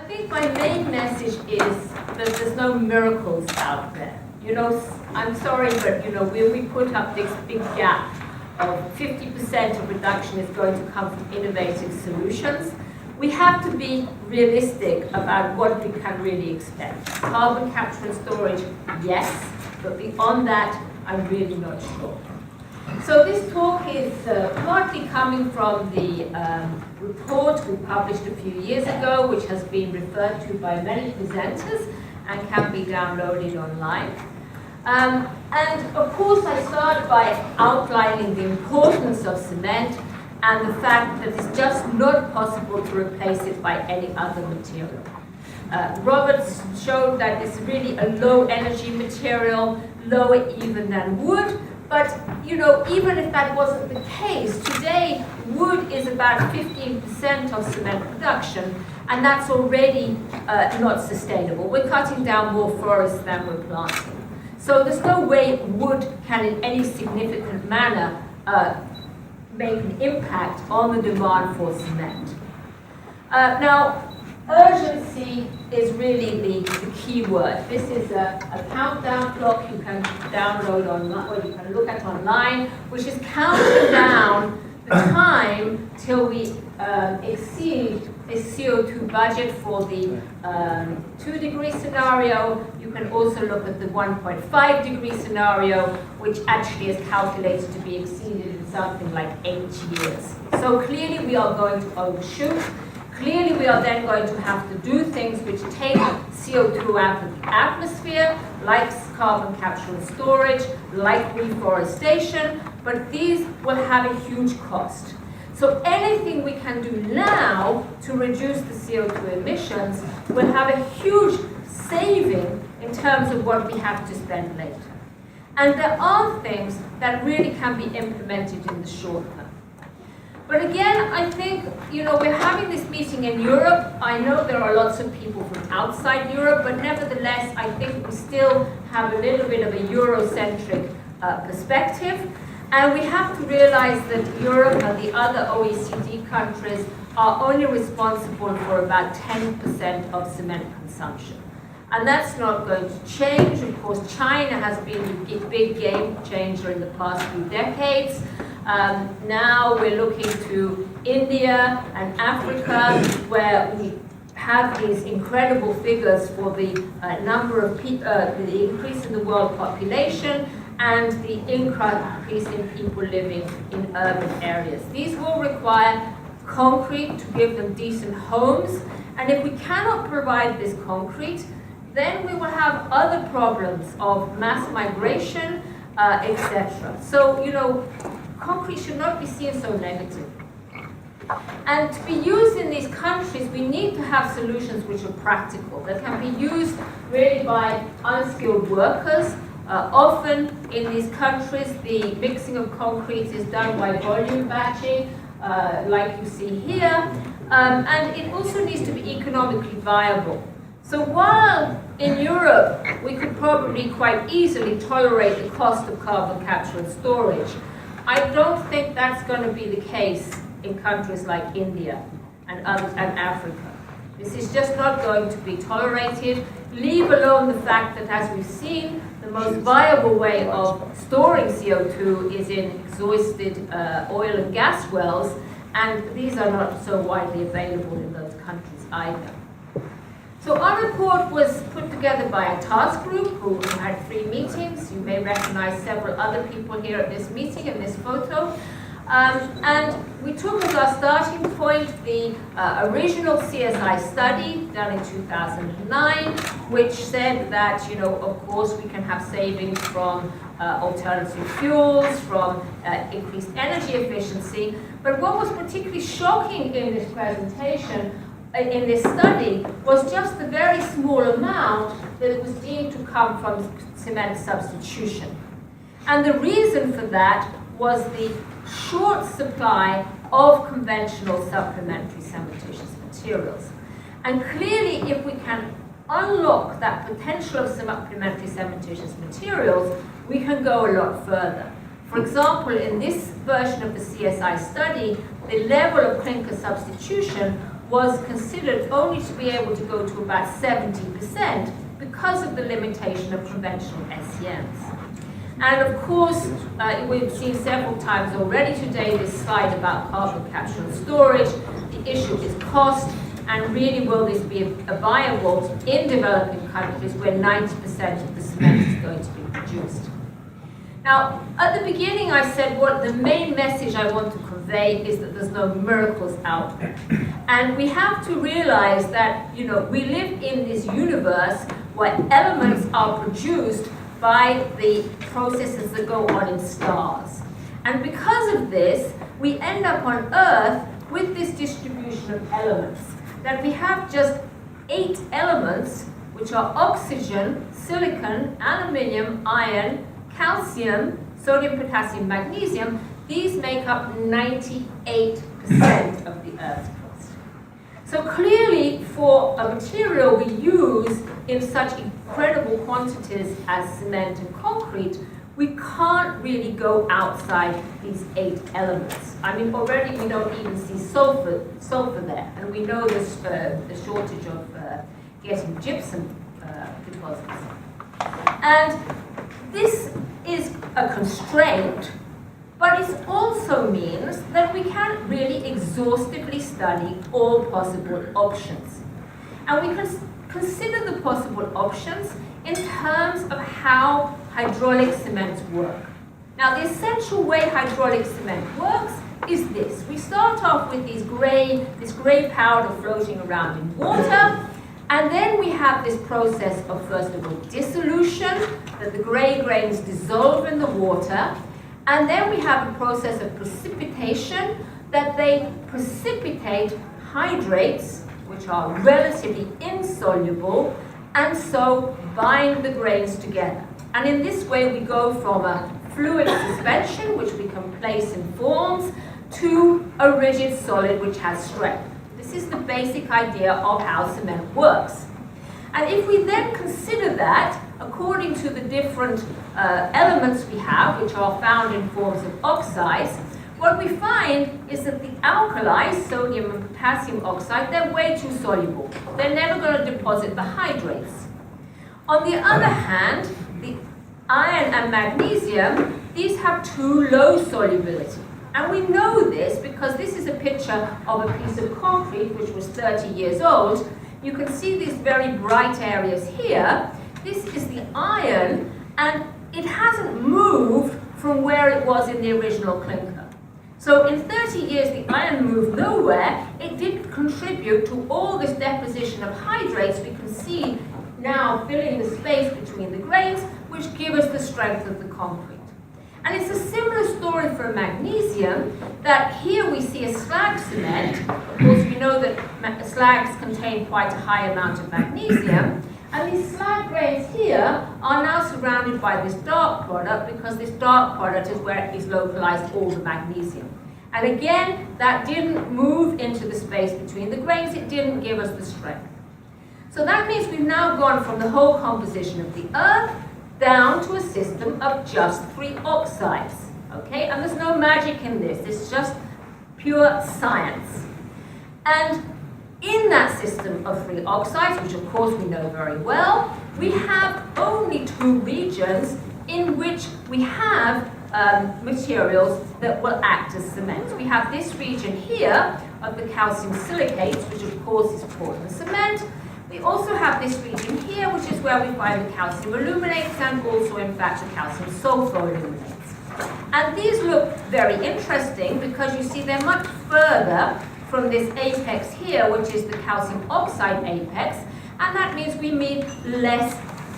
think my main message is that there's no miracles out there. You know, I'm sorry, but you know, when we put up this big gap of 50% of reduction is going to come from innovative solutions, we have to be realistic about what we can really expect. Carbon capture and storage, yes, but beyond that, I'm really not sure. So this talk is partly coming from the report we published a few years ago, which has been referred to by many presenters and can be downloaded online. And of course, I start by outlining the importance of cement and the fact that it's just not possible to replace it by any other material. Roberts showed that it's really a low energy material, lower even than wood. But, you know, even if that wasn't the case, today wood is about 15% of cement production, and that's already not sustainable. We're cutting down more forests than we're planting. So there's no way wood can in any significant manner make an impact on the demand for cement. Now, urgency is really the key word. This is a countdown clock you can download online, or you can look at online, which is counting down the time till we exceed the CO2 budget for the 2-degree scenario. You can also look at the 1.5-degree scenario, which actually is calculated to be exceeded in something like 8 years. So clearly we are going to overshoot. Clearly, we are then going to have to do things which take CO2 out of the atmosphere, like carbon capture and storage, like reforestation, but these will have a huge cost. So anything we can do now to reduce the CO2 emissions will have a huge saving in terms of what we have to spend later. And there are things that really can be implemented in the short term. But again, I think, you know, we're having this meeting in Europe. I know there are lots of people from outside Europe, but nevertheless, I think we still have a little bit of a Eurocentric perspective. And we have to realize that Europe and the other OECD countries are only responsible for about 10% of cement consumption. And that's not going to change. Of course, China has been a big game changer in the past few decades. Now we're looking to India and Africa, where we have these incredible figures for the number of people, the increase in the world population, and the increase in people living in urban areas. These will require concrete to give them decent homes, and if we cannot provide this concrete, then we will have other problems of mass migration, etc. So, you know, concrete should not be seen so negative. And to be used in these countries, we need to have solutions which are practical, that can be used really by unskilled workers. Often in these countries, the mixing of concrete is done by volume batching, like you see here, and it also needs to be economically viable. So while in Europe, we could probably quite easily tolerate the cost of carbon capture and storage, I don't think that's going to be the case in countries like India and Africa. This is just not going to be tolerated, leave alone the fact that, as we've seen, the most viable way of storing CO2 is in exhausted oil and gas wells, and these are not so widely available in those countries either. So our report was put together by a task group who had 3 meetings. You may recognize several other people here at this meeting in this photo. And we took as our starting point the original CSI study done in 2009, which said that, you know, of course we can have savings from alternative fuels, from increased energy efficiency. But what was particularly shocking in this presentation, in this study, was just the very small amount that was deemed to come from cement substitution. And the reason for that was the short supply of conventional supplementary cementitious materials. And clearly, if we can unlock that potential of supplementary cementitious materials, we can go a lot further. For example, in this version of the CSI study, the level of clinker substitution was considered only to be able to go to about 70% because of the limitation of conventional SEMs. And of course, we've seen several times already today this slide about carbon capture and storage. The issue is cost, and really will this be viable in developing countries where 90% of the cement is going to be produced. Now, at the beginning I said what the main message I want to convey is that there's no miracles out there. And we have to realize that, we live in this universe where elements are produced by the processes that go on in stars. And because of this, we end up on Earth with this distribution of elements. That we have just 8 elements, which are oxygen, silicon, aluminium, iron, calcium, sodium, potassium, magnesium. These make up 98% of the Earth's crust. So clearly, for a material we use in such incredible quantities as cement and concrete, we can't really go outside these 8 elements. I mean, already we don't even see sulfur there, and we know there's the shortage of getting gypsum deposits. And this is a constraint, but it also means that we can't really exhaustively study all possible options. And we can consider the possible options in terms of how hydraulic cements work. Now, the essential way hydraulic cement works is this. We start off with this gray powder floating around in water, and then we have this process of, first of all, dissolution, that the gray grains dissolve in the water, and then we have a process of precipitation, that they precipitate hydrates, which are relatively insoluble, and so bind the grains together. And in this way, we go from a fluid suspension, which we can place in forms, to a rigid solid which has strength. This is the basic idea of how cement works. And if we then consider that, according to the different elements we have, which are found in forms of oxides, what we find is that the alkalis, sodium and potassium oxide, they're way too soluble. They're never going to deposit the hydrates. On the other hand, the iron and magnesium, these have too low solubility. And we know this because this is a picture of a piece of concrete which was 30 years old. You can see these very bright areas here. This is the iron, and it hasn't moved from where it was in the original clinker. So in 30 years, the iron moved nowhere. It didn't contribute to all this deposition of hydrates we can see now filling the space between the grains, which give us the strength of the concrete. And it's a similar story for magnesium, that here we see a slag cement. Of course, we know that slags contain quite a high amount of magnesium. And these slag grains here are now surrounded by this dark product, because this dark product is where it is localized all the magnesium. And again, that didn't move into the space between the grains. It didn't give us the strength. So that means we've now gone from the whole composition of the Earth down to a system of just 3 oxides. Okay? And there's no magic in this. It's just pure science. And in that system of 3 oxides, which of course we know very well, we have only 2 regions in which we have materials that will act as cement. We have this region here of the calcium silicates, which of course is Portland cement. We also have this region here, which is where we find the calcium aluminates and also, in fact, the calcium sulfoaluminates. And these look very interesting because you see they're much further from this apex here, which is the calcium oxide apex, and that means we need less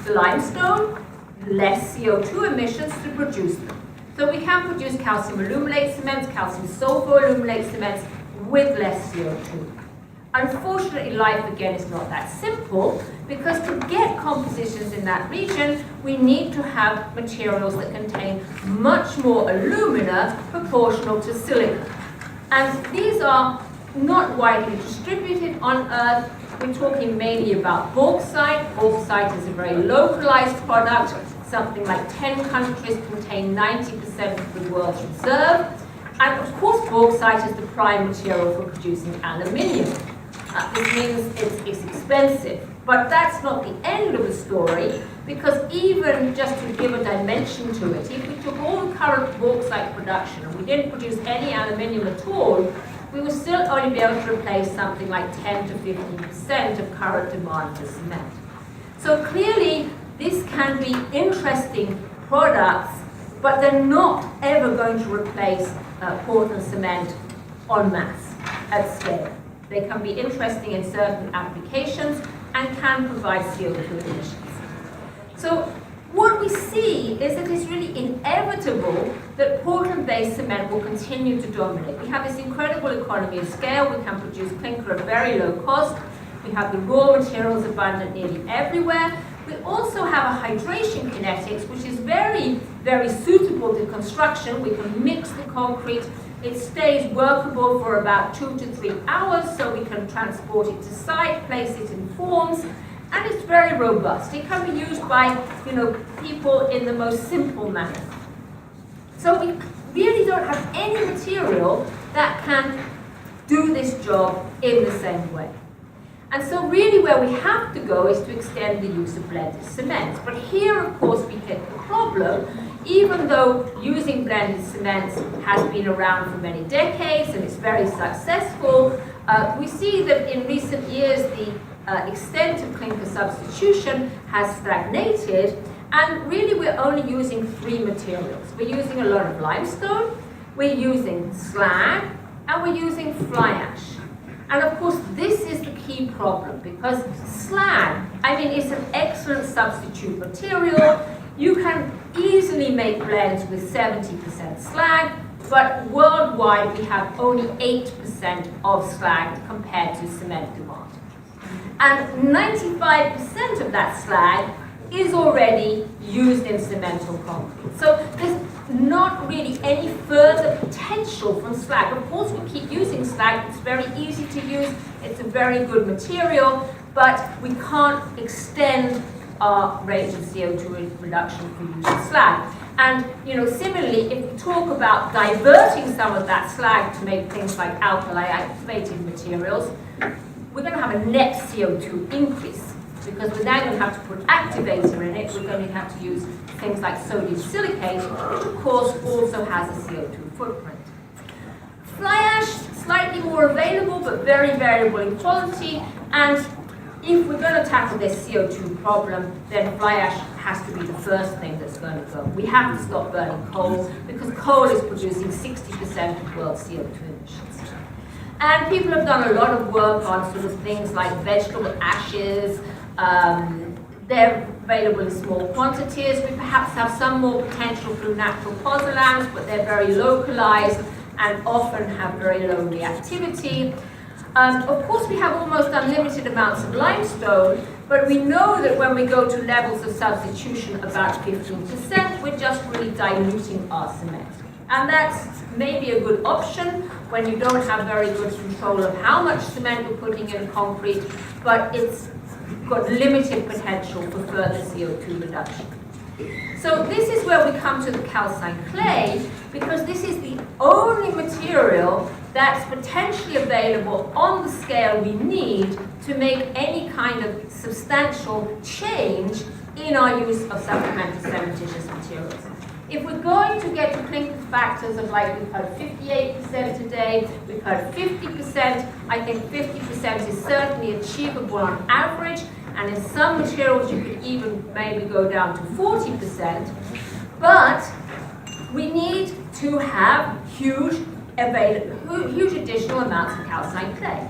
limestone, less CO2 emissions to produce them. So we can produce calcium aluminate cements, calcium sulfoaluminate cements with less CO2. Unfortunately, life again is not that simple, because to get compositions in that region, we need to have materials that contain much more alumina proportional to silicon. And these are not widely distributed on Earth. We're talking mainly about bauxite. Bauxite is a very localized product. Something like 10 countries contain 90% of the world's reserve. And of course, bauxite is the prime material for producing aluminium. This means it's expensive. But that's not the end of the story, because even just to give a dimension to it, if we took all the current bauxite production and we didn't produce any aluminium at all, we would still only be able to replace something like 10 to 15% of current demand for cement. So clearly, this can be interesting products, but they're not ever going to replace Portland cement en masse at scale. They can be interesting in certain applications and can provide CO2 emissions. So what we see is that it's really inevitable that Portland-based cement will continue to dominate. We have this incredible economy of scale. We can produce clinker at very low cost. We have the raw materials abundant nearly everywhere. We also have a hydration kinetics, which is very, very suitable to construction. We can mix the concrete. It stays workable for about 2 to 3 hours, so we can transport it to site, place it in forms, and it's very robust. It can be used by, people in the most simple manner. So we really don't have any material that can do this job in the same way. And so really where we have to go is to extend the use of blended cements. But here, of course, we hit the problem. Even though using blended cements has been around for many decades and it's very successful, we see that in recent years the extent of clinker substitution has stagnated, and really we're only using 3 materials. We're using a lot of limestone, we're using slag, and we're using fly ash. And of course, this is the key problem, because slag, is an excellent substitute material. You can easily make blends with 70% slag, but worldwide we have only 8% of slag compared to cement demand. And 95% of that slag is already used in cement or concrete. So there's not really any further potential from slag. Of course, we keep using slag. It's very easy to use. It's a very good material, but we can't extend our rate of CO2 reduction for using slag. And similarly, if we talk about diverting some of that slag to make things like alkali activated materials, we're going to have a net CO2 increase, because we're now going to have to put activator in it. We're going to have to use things like sodium silicate, which of course also has a CO2 footprint. Fly ash, slightly more available, but very variable in quality. And if we're going to tackle this CO2 problem, then fly ash has to be the first thing that's going to go. We have to stop burning coal, because coal is producing 60% of world CO2 emissions. And people have done a lot of work on sort of things like vegetable ashes. They're available in small quantities. We perhaps have some more potential through natural pozzolans, but they're very localized and often have very low reactivity. Of course, we have almost unlimited amounts of limestone, but we know that when we go to levels of substitution about 15%, we're just really diluting our cement. And that's maybe a good option when you don't have very good control of how much cement you're putting in concrete, but it's got limited potential for further CO2 reduction. So this is where we come to the calcined clay, because this is the only material that's potentially available on the scale we need to make any kind of substantial change in our use of supplementary cementitious materials. If we're going to get to clinker factors of, like, we've heard 58% today, we've heard 50%, I think 50% is certainly achievable on average, and in some materials you could even maybe go down to 40%, but we need to have huge additional amounts of calcined clay.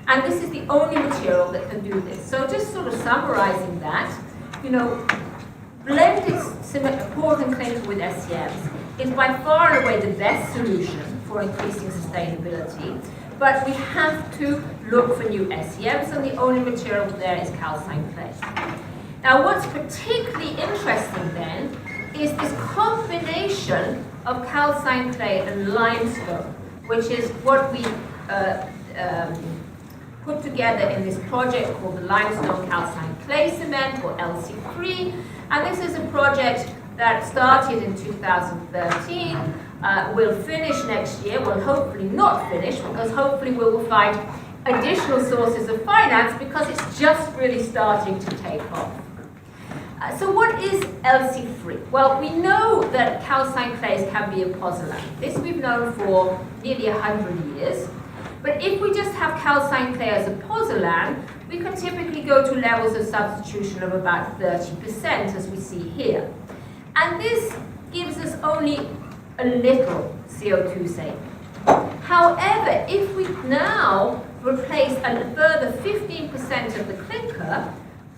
And this is the only material that can do this. So just sort of summarizing that, blended Portland clinker with SEMs is by far and away the best solution for increasing sustainability, but we have to look for new SEMs, and the only material there is calcined clay. Now, what's particularly interesting then is this combination of calcined clay and limestone, which is what we put together in this project called the Limestone Calcined Clay Cement, or LC3. And this is a project that started in 2013, will finish next year, well, hopefully not finish, because hopefully we will find additional sources of finance because it's just really starting to take off. So what is LC3? Well, we know that calcine clays can be a pozzolan. This we've known for nearly 100 years. But if we just have calcine clay as a pozzolan, we can typically go to levels of substitution of about 30%, as we see here. And this gives us only a little CO2 saving. However, if we now replace a further 15% of the clinker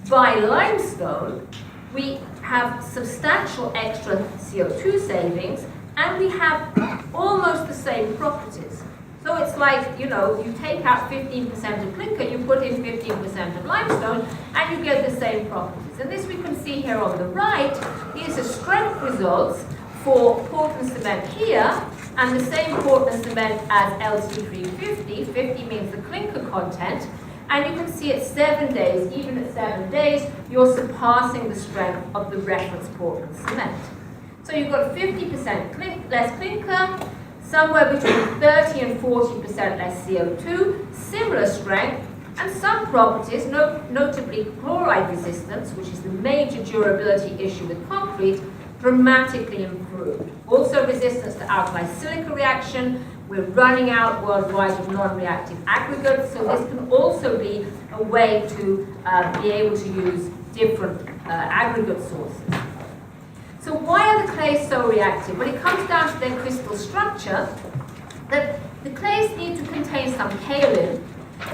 by limestone, we have substantial extra CO2 savings, and we have almost the same properties. So it's like, you know, you take out 15% of clinker, you put in 15% of limestone, and you get the same properties. And this we can see here on the right. These are strength results for Portland cement here, and the same Portland cement as LC350. 50 means the clinker content. And you can see at 7 days, even at 7 days, you're surpassing the strength of the reference Portland cement. So you've got 50% less clinker, somewhere between 30 and 40% less CO2, similar strength, and some properties, notably chloride resistance, which is the major durability issue with concrete, dramatically improved. Also resistance to alkali-silica reaction. We're running out worldwide of non-reactive aggregates, so this can also be a way to be able to use different aggregate sources. So why are the clays so reactive? When it comes down to their crystal structure, the clays need to contain some kaolin,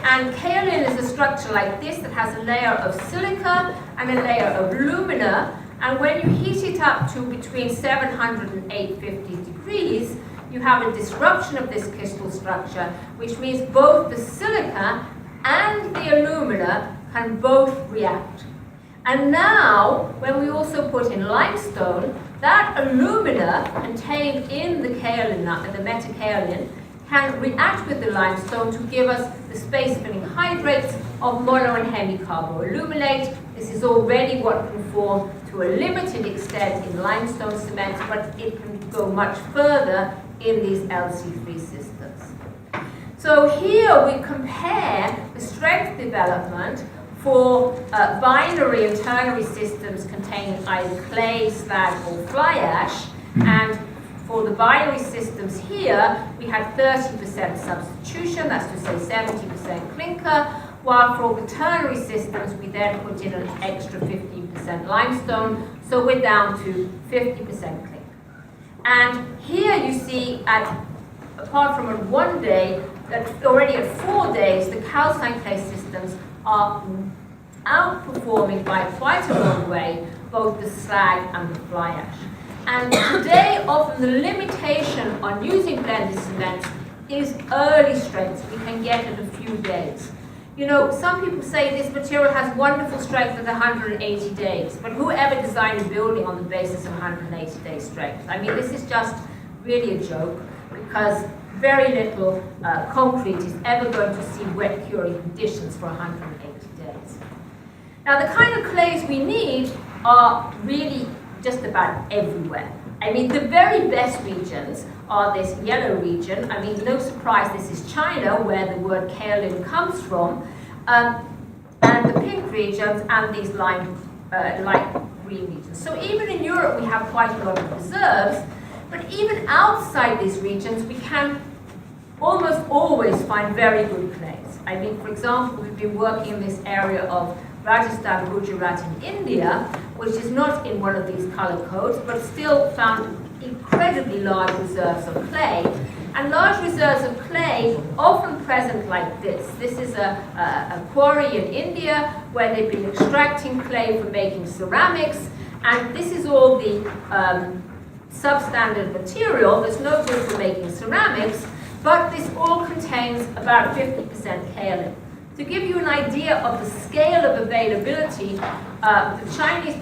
and kaolin is a structure like this that has a layer of silica and a layer of alumina, and when you heat it up to between 700 and 850 degrees, you have a disruption of this crystal structure, which means both the silica and the alumina can both react. And now, when we also put in limestone, that alumina contained in the kaolin, the metakaolin, can react with the limestone to give us the space-filling hydrates of mono and hemicarboaluminate. This is already what can form to a limited extent in limestone cement, but it can go much further in these LC3 systems. So here we compare the strength development for binary and ternary systems containing either clay, slag, or fly ash, and for the binary systems here, we had 30% substitution, that's to say 70% clinker, while for the ternary systems, we then put in an extra 15% limestone, so we're down to 50% clinker. And here you see, apart from at 1 day, that already at 4 days, the calcine clay systems are outperforming by quite a long way both the slag and the fly ash. And today, often the limitation on using blended cements is early strengths we can get in a few days. You know, some people say this material has wonderful strength at 180 days, but whoever designed a building on the basis of 180 day strength? I mean, this is just really a joke, because very little concrete is ever going to see wet curing conditions for 180 days. Now, the kind of clays we need are really just about everywhere. I mean, the very best regions are this yellow region. I mean, no surprise, this is China, where the word kaolin comes from, and the pink regions and these light green regions. So even in Europe, we have quite a lot of reserves, but even outside these regions, we can almost always find very good clays. I mean, for example, we've been working in this area of Rajasthan, Gujarat in India, which is not in one of these color codes, but still found incredibly large reserves of clay. And large reserves of clay often present like this. This is a quarry in India where they've been extracting clay for making ceramics, and this is all the substandard material that's no good for making ceramics, but this all contains about 50% kaolin. To give you an idea of the scale of availability, the Chinese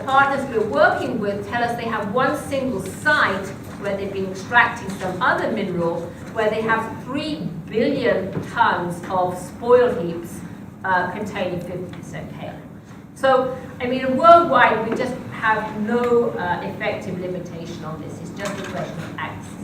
partners we're working with tell us they have one single site where they've been extracting some other mineral, where they have 3 billion tons of spoil heaps containing 50% kaolin. So, I mean, worldwide, we just have no effective limitation on this. It's just a question of accessing.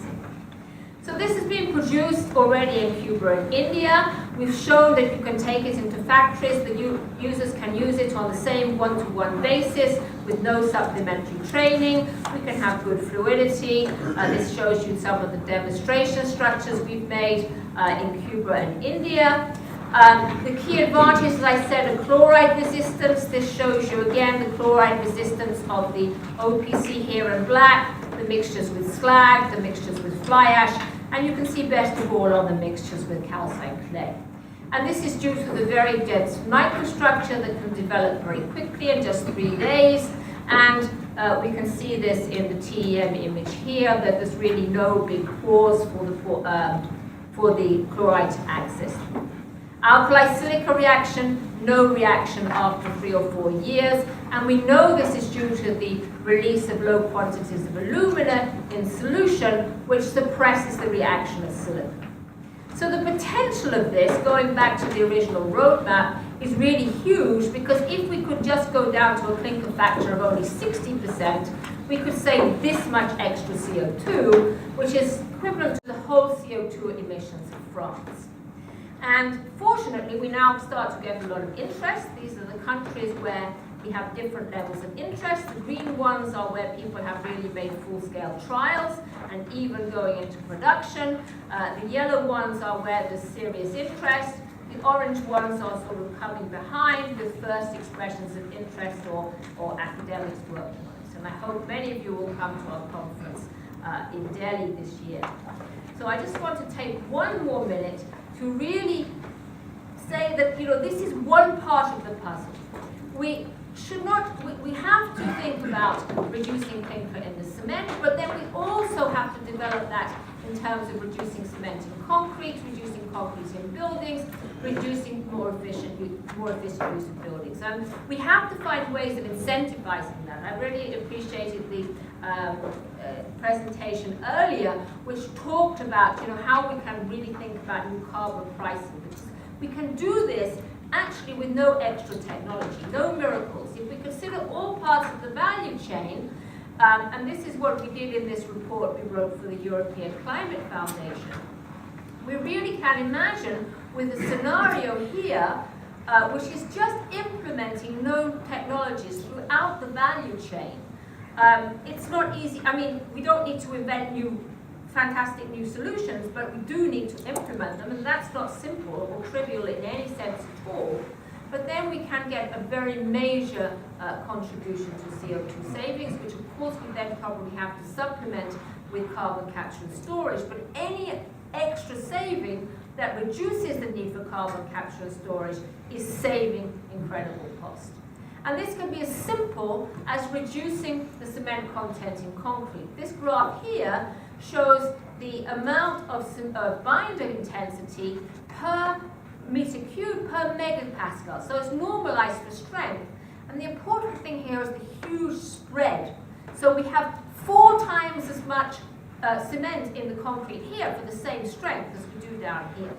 So this has been produced already in Cuba and India. We've shown that you can take it into factories, the users can use it on the same one-to-one basis with no supplementary training. We can have good fluidity. This shows you some of the demonstration structures we've made in Cuba and India. The key advantage, as I said, are chloride resistance. This shows you again the chloride resistance of the OPC here in black, the mixtures with slag, the mixtures with fly ash, and you can see best of all on the mixtures with calcined clay. And this is due to the very dense microstructure that can develop very quickly in just 3 days. And we can see this in the TEM image here, that there's really no big pores for the chloride to access. Alkali-silica reaction, no reaction after 3 or 4 years, and we know this is due to the release of low quantities of alumina in solution, which suppresses the reaction of silica. So the potential of this, going back to the original roadmap, is really huge, because if we could just go down to a clinker factor of only 60%, we could save this much extra CO2, which is equivalent to the whole CO2 emissions of France. And fortunately, we now start to get a lot of interest. These are the countries where we have different levels of interest. The green ones are where people have really made full-scale trials and even going into production. The yellow ones are where there's serious interest. The orange ones are sort of coming behind with first expressions of interest or academics working on it. And I hope many of you will come to our conference in Delhi this year. So I just want to take one more minute to really say that, this is one part of the puzzle. We have to think about reducing clinker in the cement, but then we also have to develop that in terms of reducing cement in concrete, reducing concrete in buildings, reducing more efficient use of buildings. And we have to find ways of incentivizing that. I really appreciated the presentation earlier, which talked about how we can really think about new carbon pricing. Because we can do this actually with no extra technology, no miracles. If we consider all parts of the value chain, and this is what we did in this report we wrote for the European Climate Foundation, we really can imagine with a scenario here, which is just implementing known technologies throughout the value chain. It's not easy. I mean, we don't need to invent fantastic new solutions, but we do need to implement them, and that's not simple or trivial in any sense at all. But then we can get a very major contribution to CO2 savings, which of course we then probably have to supplement with carbon capture and storage. But any extra saving that reduces the need for carbon capture and storage is saving incredible cost. And this can be as simple as reducing the cement content in concrete. This graph here shows the amount of binder intensity per meter cube per megapascal. So it's normalized for strength. And the important thing here is the huge spread. So we have 4 times as much cement in the concrete here for the same strength as we do down here.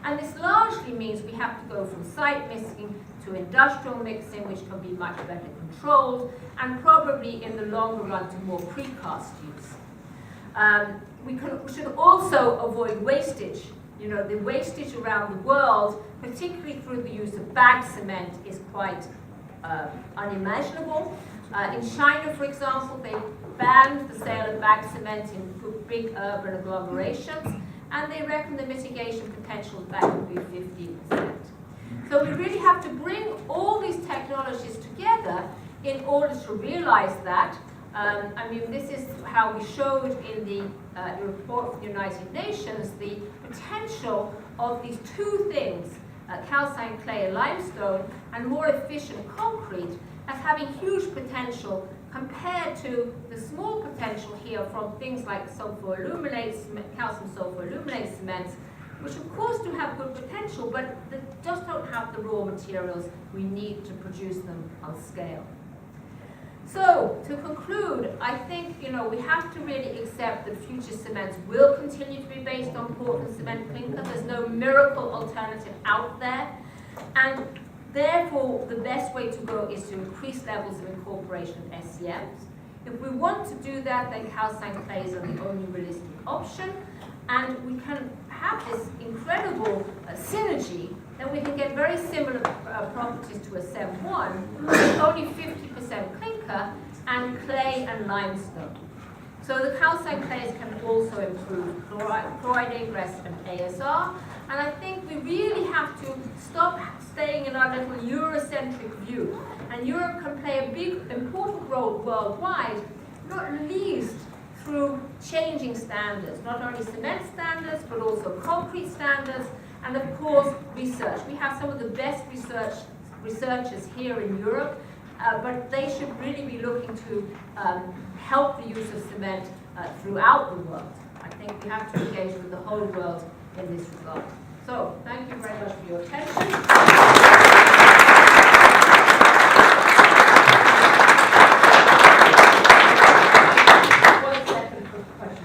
And this largely means we have to go from site mixing to industrial mixing, which can be much better controlled, and probably in the longer run to more precast use. We should also avoid wastage. The wastage around the world, particularly through the use of bagged cement, is quite unimaginable. In China, for example, they banned the sale of bagged cement in big urban agglomerations, and they reckon the mitigation potential of that would be 15%. So we really have to bring all these technologies together in order to realize that. This is how we showed in the report of the United Nations the potential of these 2 things, calcined clay and limestone, and more efficient concrete, as having huge potential compared to the small potential here from things like calcium sulfur aluminate cements, which of course do have good potential, but they just don't have the raw materials we need to produce them on scale. So, to conclude, I think we have to really accept that future cements will continue to be based on Portland cement clinker. There's no miracle alternative out there, and therefore the best way to go is to increase levels of incorporation of SCMs. If we want to do that, then calcined clays are the only realistic option, and we can have this incredible synergy, then we can get very similar properties to a CEM 1 with only 50% clinker and clay and limestone. So the calcine clays can also improve chloride ingress and ASR. And I think we really have to stop staying in our little Eurocentric view. And Europe can play a big, important role worldwide, not least through changing standards, not only cement standards, but also concrete standards, and of course, research. We have some of the best researchers here in Europe, but they should really be looking to help the use of cement throughout the world. I think we have to engage with the whole world in this regard. So, thank you very much for your attention.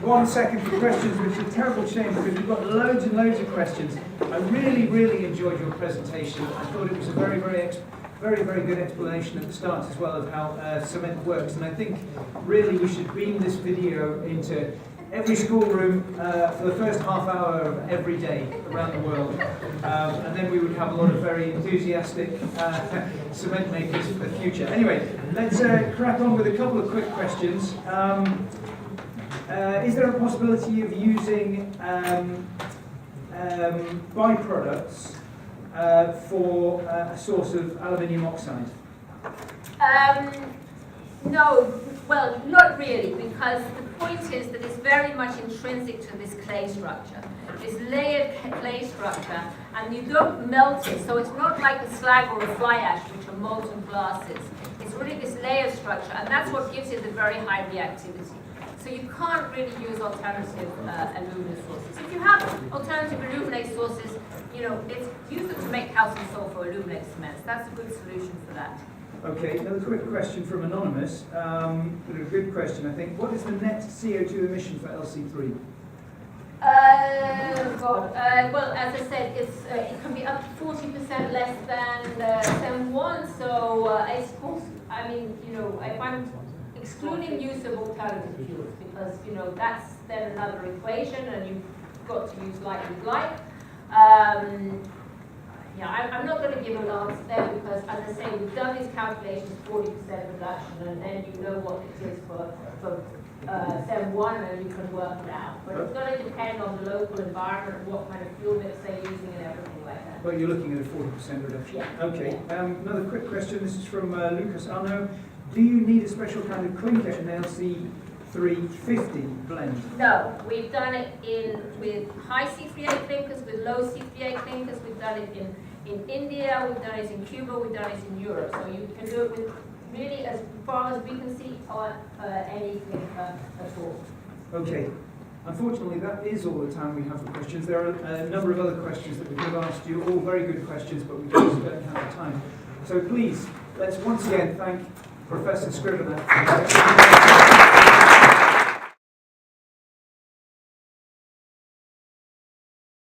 One second for questions, which is a terrible shame because we've got loads and loads of questions. I really, really enjoyed your presentation. I thought it was a very, very good explanation at the start as well of how cement works. And I think really we should beam this video into every schoolroom for the first half hour of every day around the world. And then we would have a lot of very enthusiastic cement makers for the future. Anyway, let's crack on with a couple of quick questions. Is there a possibility of using byproducts for a source of aluminium oxide? No, well, not really, because the point is that it's very much intrinsic to this clay structure, this layered clay structure, and you don't melt it, so it's not like a slag or a fly ash, which are molten glasses. It's really this layered structure, and that's what gives it the very high reactivity. So you can't really use alternative aluminate sources. If you have alternative aluminate sources, use them to make calcium sulfur aluminate cements. That's a good solution for that. Okay, another quick question from Anonymous, but a good question, I think. What is the net CO2 emission for LC3? Well, as I said, it can be up to 40% less than CEM 1. So if I'm excluding use of alternative fuels, because that's then another equation, and you've got to use like with like. I'm not going to give an answer there because, as I say, we've done these calculations, 40% reduction, and then you know what it is for CEM 1, and you can work it out. But it's going to depend on the local environment and what kind of fuel mix they're using and everything like that. Well, you're looking at a 40% reduction. Yeah. Okay. Another quick question. This is from Lucas Arno. Do you need a special kind of clinker in LC350 blend? No, we've done it with high C3A clinkers, with low C3A clinkers. We've done it in India, we've done it in Cuba, we've done it in Europe. So you can do it with really, as far as we can see, on any clinker at all. Okay. Unfortunately, that is all the time we have for questions. There are a number of other questions that we could have asked you, all very good questions, but we just don't have the time. So please, let's once again thank Professor Scrivener.